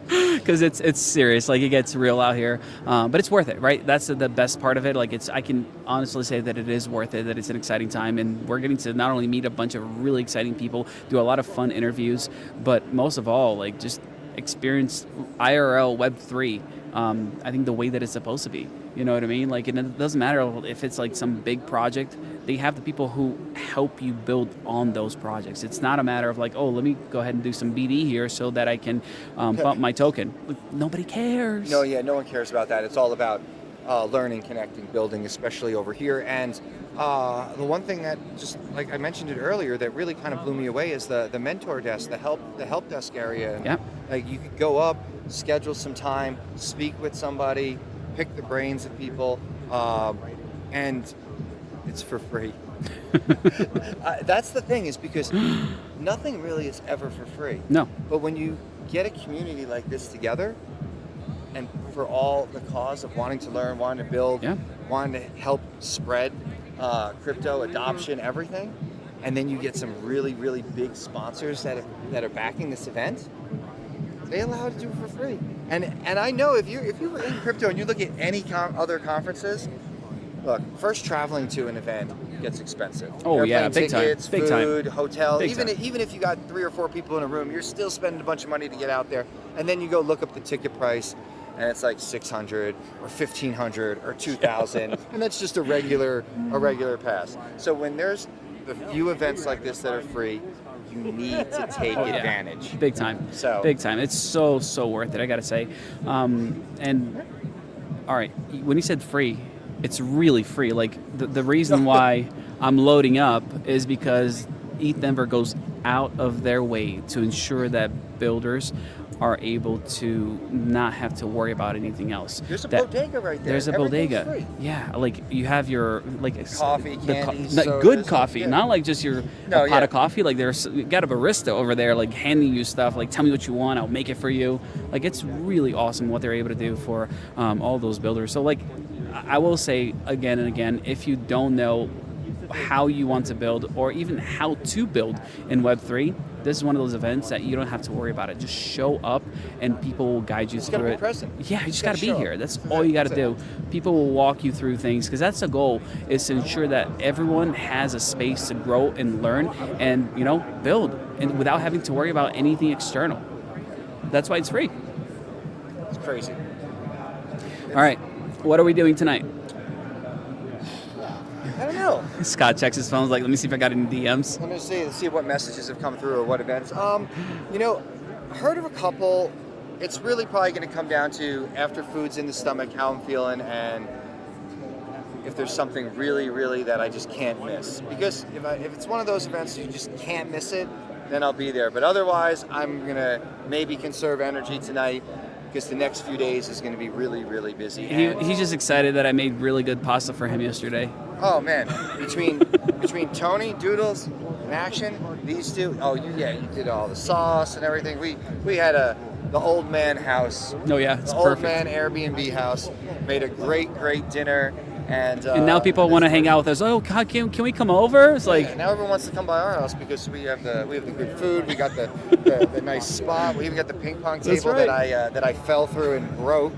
Because it's serious, like it gets real out here, but it's worth it, right? That's the best part of it. Like I can honestly say that it is worth it, that it's an exciting time, and we're getting to not only meet a bunch of really exciting people, do a lot of fun interviews, but most of all, like just experience IRL Web3. I think the way that it's supposed to be. You know what I mean? Like, and it doesn't matter if it's like some big project. They have the people who help you build on those projects. It's not a matter of like, oh, let me go ahead and do some BD here so that I can bump my token. Nobody cares. No one cares about that. It's all about learning, connecting, building, especially over here. And the one thing that, just like I mentioned it earlier, that really kind of blew me away is the mentor desk, the help desk area. And, like you could go up, schedule some time, speak with somebody, pick the brains of people, and it's for free. That's the thing, is because nothing really is ever for free. No. But when you get a community like this together, and for all the cause of wanting to learn, wanting to build, wanting to help spread crypto adoption, everything, and then you get some really, really big sponsors that are backing this event, they allow it to do it for free. And I know if you were in crypto and you look at any other conferences, look, first traveling to an event gets expensive. Oh, Airplane big tickets, time. Big food, time. hotel. Big even time. even if you got 3 or 4 people in a room, you're still spending a bunch of money to get out there. And then you go look up the ticket price, and it's like $600 or $1,500 or $2,000, and that's just a regular pass. So when there's a few events like this that are free, you need to take advantage. Big time. Big time. It's so worth it, I gotta say. And all right, when you said free, it's really free. Like the reason why I'm loading up is because ETH Denver goes out of their way to ensure that builders are able to not have to worry about anything else. There's a bodega right there. There's a Everything's bodega. free. Yeah, like you have your Coffee, candy, good sodas, coffee, yeah. not like just your pot of coffee. Like you got a barista over there, like handing you stuff. Like, tell me what you want, I'll make it for you. Like, it's really awesome what they're able to do for all those builders. So, like, I will say again and again, if you don't know how you want to build or even how to build in Web3, this is one of those events that you don't have to worry about it. Just show up and people will guide you through it. Present. Yeah, you just got to be here. That's all you got to do. People will walk you through things because that's the goal, is to ensure that everyone has a space to grow and learn and, build, and without having to worry about anything external. That's why it's free. It's crazy. All right, what are we doing tonight? I don't know. Scott checks his phone. Like, let me see if I got any DMs. Let me see what messages have come through or what events. Heard of a couple. It's really probably going to come down to, after food's in the stomach, how I'm feeling, and if there's something really, really that I just can't miss. Because if it's one of those events you just can't miss it, then I'll be there. But otherwise, I'm going to maybe conserve energy tonight, because the next few days is going to be really, really busy. He's just excited that I made really good pasta for him yesterday. Oh man, between Tony, Doodles, and Action, these two. Oh, you did all the sauce and everything. We had the old man house. Oh yeah, it's the perfect. Old man Airbnb house. Made a great dinner. And now people want to hang out with us. Oh, God, can we come over? It's like, now everyone wants to come by our house because we have the good food. We got the nice spot. We even got the ping pong table that I fell through and broke.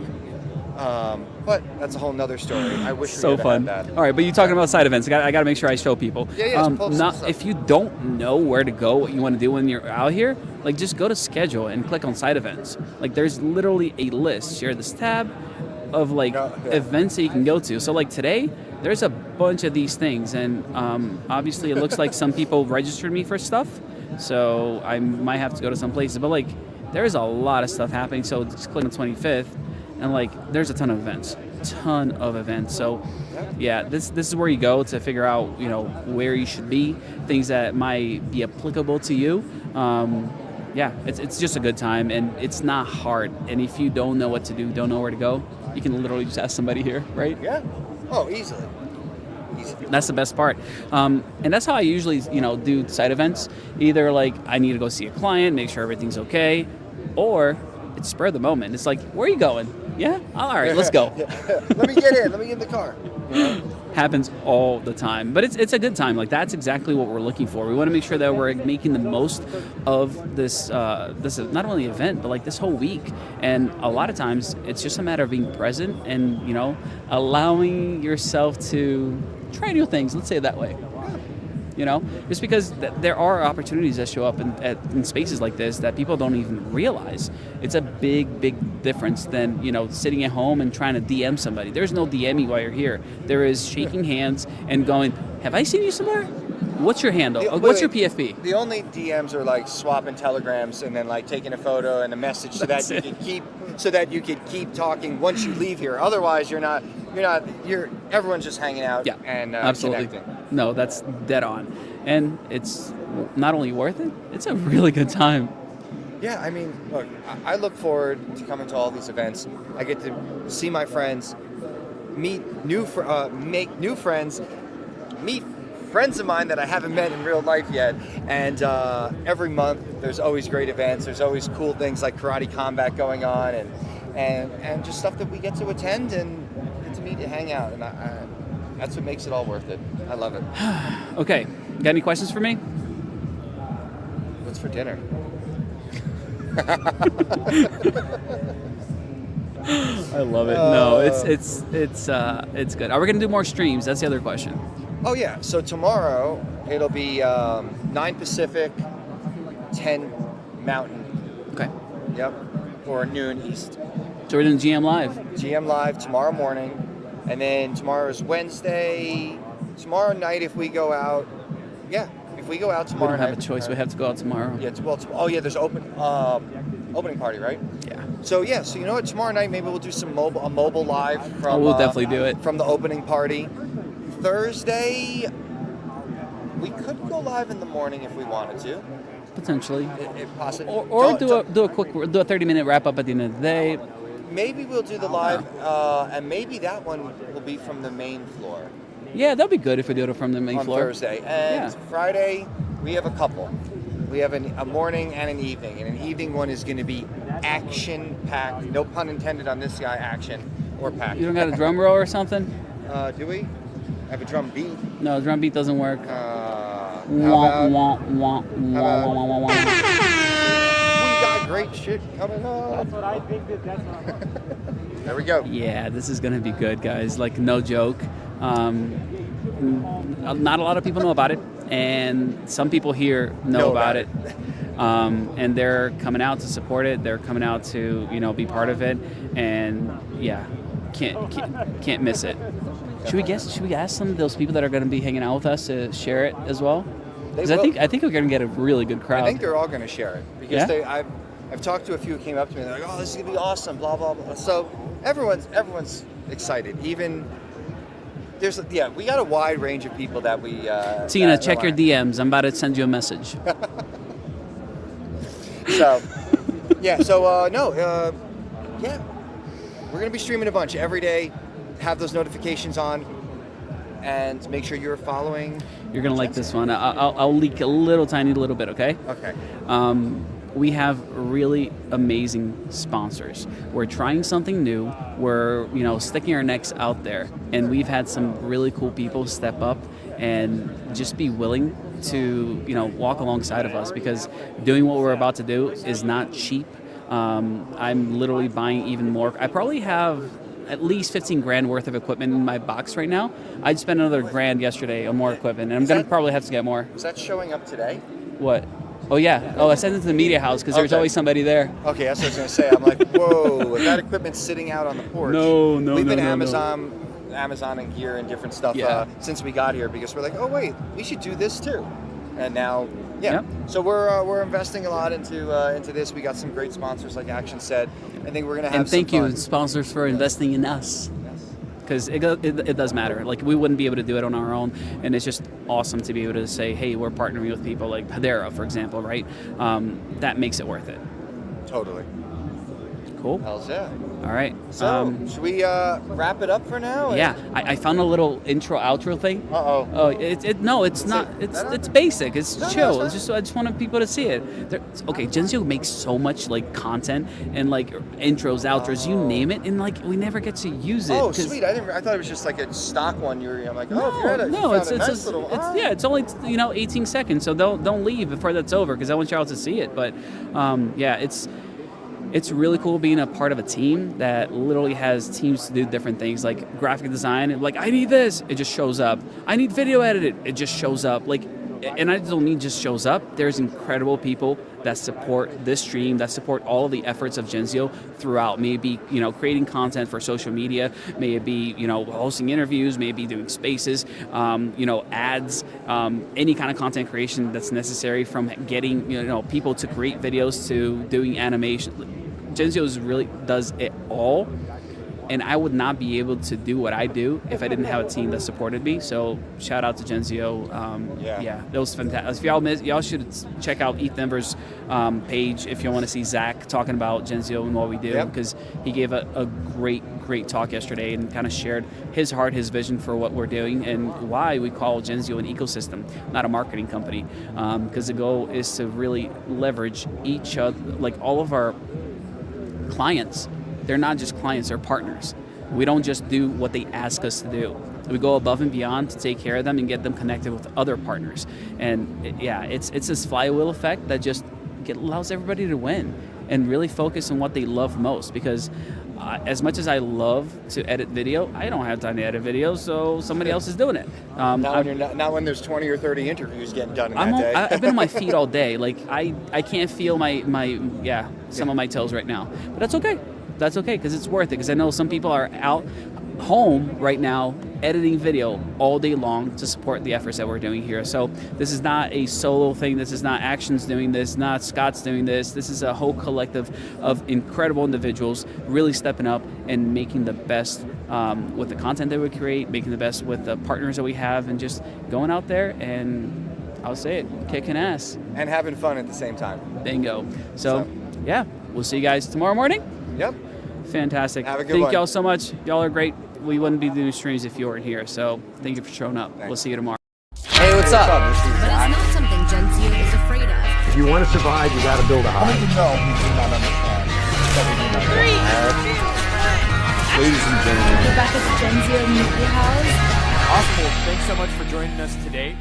But that's a whole nother story. I wish we so could fun. have had that. All right, but you're talking about side events. I got to make sure I show people. If you don't know where to go, what you want to do when you're out here, like, just go to schedule and click on side events. Like, there's literally a list. Share this tab of events that you can go to. So like today, there's a bunch of these things, and obviously it looks like some people registered me for stuff, so I might have to go to some places. But like, there's a lot of stuff happening. So just click on the 25th, and like, there's a ton of events. So yeah, this is where you go to figure out where you should be, things that might be applicable to you. Yeah, it's just a good time, and it's not hard. And if you don't know what to do, don't know where to go, you can literally just ask somebody here, right? Yeah. Oh, easily. That's the best part. And that's how I usually, do side events. Either like I need to go see a client, make sure everything's okay, or it's spur of the moment. It's like, where are you going? Yeah? All right, let's go. Let me get in. Let me get in the car. Happens all the time, but it's a good time. Like, that's exactly what we're looking for. We want to make sure that we're making the most of this not only event, but like this whole week. And a lot of times it's just a matter of being present and allowing yourself to try new things. Let's say it that way. Just because there are opportunities that show up in spaces like this that people don't even realize. It's a big difference than, sitting at home and trying to DM somebody. There's no DMing while you're here. There is shaking hands and going, have I seen you somewhere? What's your handle? What's your PFP? The only DMs are like swapping telegrams and then like taking a photo and a message so that you could keep talking once you leave here. Otherwise, everyone's just hanging out and absolutely connecting. No, that's dead on. And it's not only worth it, it's a really good time. Yeah, I mean, look, I look forward to coming to all these events. I get to see my friends, make new friends, meet friends of mine that I haven't met in real life yet. And every month, there's always great events. There's always cool things like karate combat going on, and just stuff that we get to attend and get to meet and hang out. And that's what makes it all worth it. I love it. Okay, got any questions for me? What's for dinner? I love it. No, it's good. Are we gonna do more streams? That's the other question. Oh yeah. So tomorrow it'll be 9 Pacific, 10 Mountain. Okay. Yep. Or noon East. So we're doing GM Live. GM Live tomorrow morning, and then tomorrow is Wednesday. Tomorrow night, if we go out, if we go out tomorrow we don't night, have a choice. We have to go out tomorrow. Yeah. There's opening party, right? Yeah. So you know what? Tomorrow night, maybe we'll do a mobile live from. We'll definitely do it from the opening party. Thursday, we could go live in the morning if we wanted to. potentially. If possible. Or do a 30-minute wrap up at the end of the day. Maybe we'll do the live, and maybe that one will be from the main floor. Yeah, that'd be good if we do it from the main floor. On Thursday. And Friday, we have a couple. We have a morning and an evening. And an evening one is going to be action-packed. No pun intended on this guy, action or packed. You don't got a drum roll or something? Do we? I have a drum beat. No, drum beat doesn't work. We got great shit coming up. That's what I think. There we go. Yeah, this is going to be good, guys. Like, no joke. Not a lot of people know about it, and some people here know about it. And they're coming out to support it. They're coming out to, be part of it, and can't miss it. Should we ask some of those people that are going to be hanging out with us to share it as well? Because I think we're going to get a really good crowd. I think they're all going to share it because I've talked to a few who came up to me and they're like, "Oh, this is going to be awesome," blah blah blah. So everyone's excited. Even we got a wide range of people that we. Tina, check your DMs. I'm about to send you a message. We're going to be streaming a bunch every day. Have those notifications on, and make sure you're following. You're going to like this one. I'll leak a tiny little bit, okay? Okay. We have really amazing sponsors. We're trying something new. We're, sticking our necks out there, and we've had some really cool people step up and just be willing to, walk alongside of us, because doing what we're about to do is not cheap. I'm literally buying even more. I probably have at least 15 grand worth of equipment in my box right now. I just spent another grand yesterday on more equipment, and I'm going to probably have to get more. Is that showing up today? What? Oh, yeah. Oh, I sent it to the media house because there's always somebody there. Okay, that's what I was going to say. I'm like, whoa, if that equipment's sitting out on the porch. No. We've been Amazon and gear and different stuff since we got here, because we're like, oh, wait, we should do this too. And now, So we're investing a lot into this. We got some great sponsors, like Action said. I think we're going to have some fun. And thank you, sponsors, for investing in us. Because it does matter. Like, we wouldn't be able to do it on our own, and it's just awesome to be able to say, hey, we're partnering with people like Hedera, for example, right? That makes it worth it. Totally. Cool. Hell's yeah. All right. So, should we wrap it up for now? Yeah, I found a little intro outro thing. Uh-oh. Oh, it's not. It's basic. It's chill. It's just I just wanted people to see it. Okay, Genzio makes so much content and intros, outros, you name it, and we never get to use it. Oh, sweet! I thought it was just a stock one. I'm like, it's only 18 seconds. So don't leave before that's over, because I want y'all to see it. But it's really cool being a part of a team that literally has teams to do different things, like graphic design. I need this, it just shows up. I need video edited, it just shows up. And I don't mean just shows up. There's incredible people that support this stream, that support all of the efforts of Genzio throughout. May it be, creating content for social media, may it be, hosting interviews, may it be doing spaces, ads, any kind of content creation that's necessary, from getting, people to create videos to doing animation. Genzio really does it all. And I would not be able to do what I do if I didn't have a team that supported me. So shout out to Genzio. That was fantastic. If y'all should check out ETH Denver's page if you want to see Zach talking about Genzio and what we do, because he gave a great talk yesterday and kind of shared his heart, his vision for what we're doing and why we call Genzio an ecosystem, not a marketing company. Because the goal is to really leverage each other, all of our clients. They're not just clients, they're partners. We don't just do what they ask us to do. We go above and beyond to take care of them and get them connected with other partners. And it's this flywheel effect that just allows everybody to win and really focus on what they love most. Because as much as I love to edit video, I don't have time to edit video, so somebody else is doing it. Not when there's 20 or 30 interviews getting done in that day. I've been on my feet all day. I can't feel some of my toes right now. But that's okay. That's okay, because it's worth it. Because I know some people are out home right now editing video all day long to support the efforts that we're doing here. So this is not a solo thing. This is not Action's doing this, not Scott's doing this. This is a whole collective of incredible individuals really stepping up and making the best with the content that we create, making the best with the partners that we have, and just going out there and I'll say it, kicking ass. And having fun at the same time. Bingo. So yeah, we'll see you guys tomorrow morning. Yep. Fantastic. Have a good Thank one. y'all so much. Y'all are great. We wouldn't be doing streams if you weren't here. So thank you for showing up. Thanks. We'll see you tomorrow. Hey, what's up? But it's not something Gen Z is afraid of. If you want to survive, you got to build a hive. No, we do not understand. Ladies and gentlemen. We're back at the Gen Z Media House. Awesome. Thanks so much for joining us today.